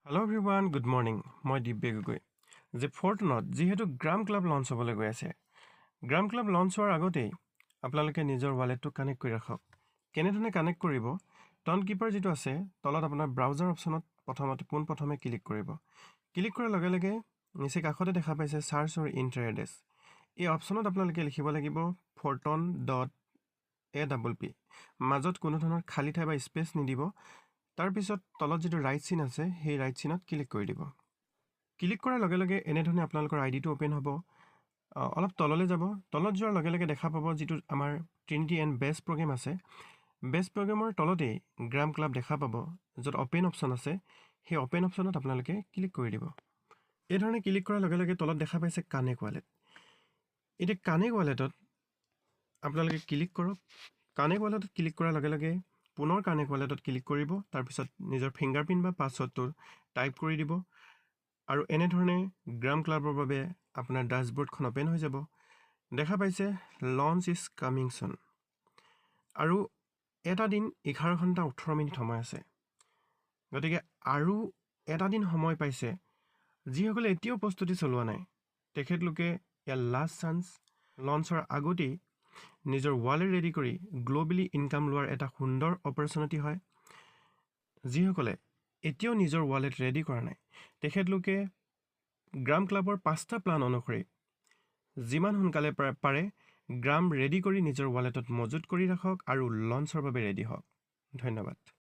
Hello everyone, good morning. মই দিব্যে গগৈ। যে ফৰ্টনত যিহেতু গ্ৰাম ক্লাব লঞ্চ হ'বলৈ গৈ আছে, গ্ৰাম ক্লাব লঞ্চ হোৱাৰ আগতেই আপোনালোকে নিজৰ ৱালেটটো কানেক্ট কৰি ৰাখক। কেনেধৰণে কানেক্ট কৰিব? টন কিপাৰ যিটো আছে, তলত আপোনাৰ ব্ৰাউজাৰ অপশ্যনত পোনপ্ৰথমে ক্লিক কৰিব। ক্লিক কৰাৰ লগে লগে নিচে কাষতে দেখা পাইছে চাৰ্চ অৰ ইণ্টাৰ এড্ৰেছ। এই অপশ্যনত আপোনালোকে লিখিব লাগিব forton.app। মাজত কোনো ধৰণৰ খালী ঠাই বা স্পেচ নিদিব। তাৰপিছত তলত যিটো ৰাইট চিন আছে সেই ৰাইট চিনত ক্লিক কৰি দিব। ক্লিক কৰাৰ লগে লগে এনেধৰণে আপোনালোকৰ আইডিটো অপেন হ'ব। অলপ তললৈ যাব। তলত যোৱাৰ লগে লগে দেখা পাব যিটো আমাৰ ট্ৰিনিটি এণ্ড বেছ প্ৰগ্ৰেম আছে। বেছ প্ৰগ্ৰেমৰ তলতেই গ্ৰাম ক্লাব দেখা পাব, য'ত অপেন অপশ্যন আছে। সেই অপেন অপশ্যনত আপোনালোকে ক্লিক কৰি দিব। এইধৰণে ক্লিক কৰাৰ লগে লগে তলত দেখা পাইছে কানেক্ট ৱালেট। এতিয়া কানেক্ট ৱালেটত আপোনালোকে ক্লিক কৰক। কানেক্ট ৱালেটত ক্লিক কৰাৰ লগে লগে পুনৰ কানেক্ট ৱালেটত ক্লিক কৰিব। তাৰপিছত নিজৰ ফিংগাৰপ্ৰিণ্ট বা পাছৱৰ্ডটো টাইপ কৰি দিব আৰু এনেধৰণে গ্ৰাম ক্লাবৰ বাবে আপোনাৰ ডেশ্ববৰ্ডখন অপেন হৈ যাব। দেখা পাইছে লঞ্চ ইজ কামিং চুন আৰু এটা দিন 11 ঘণ্টা 18 মিনিট সময় আছে। গতিকে আৰু এটা দিন সময় পাইছে। যিসকলে এতিয়াও প্ৰস্তুতি চলোৱা নাই, তেখেতলোকে ইয়াৰ লাষ্ট চান্স। লঞ্চৰ আগতেই নিজৰ ৱালেট ৰেডি কৰি গ্ল'বেলি ইনকাম লোৱাৰ এটা সুন্দৰ অপৰচুনিটি হয়। যিসকলে এতিয়াও নিজৰ ৱালেট ৰেডি কৰা নাই, তেখেতলোকে গ্ৰাম ক্লাবৰ 5টা প্লান অনুসৰি যিমান সোনকালে পাৰে গ্ৰাম ৰেডি কৰি নিজৰ ৱালেটত মজুত কৰি ৰাখক আৰু লঞ্চৰ বাবে ৰেডি হওক। ধন্যবাদ।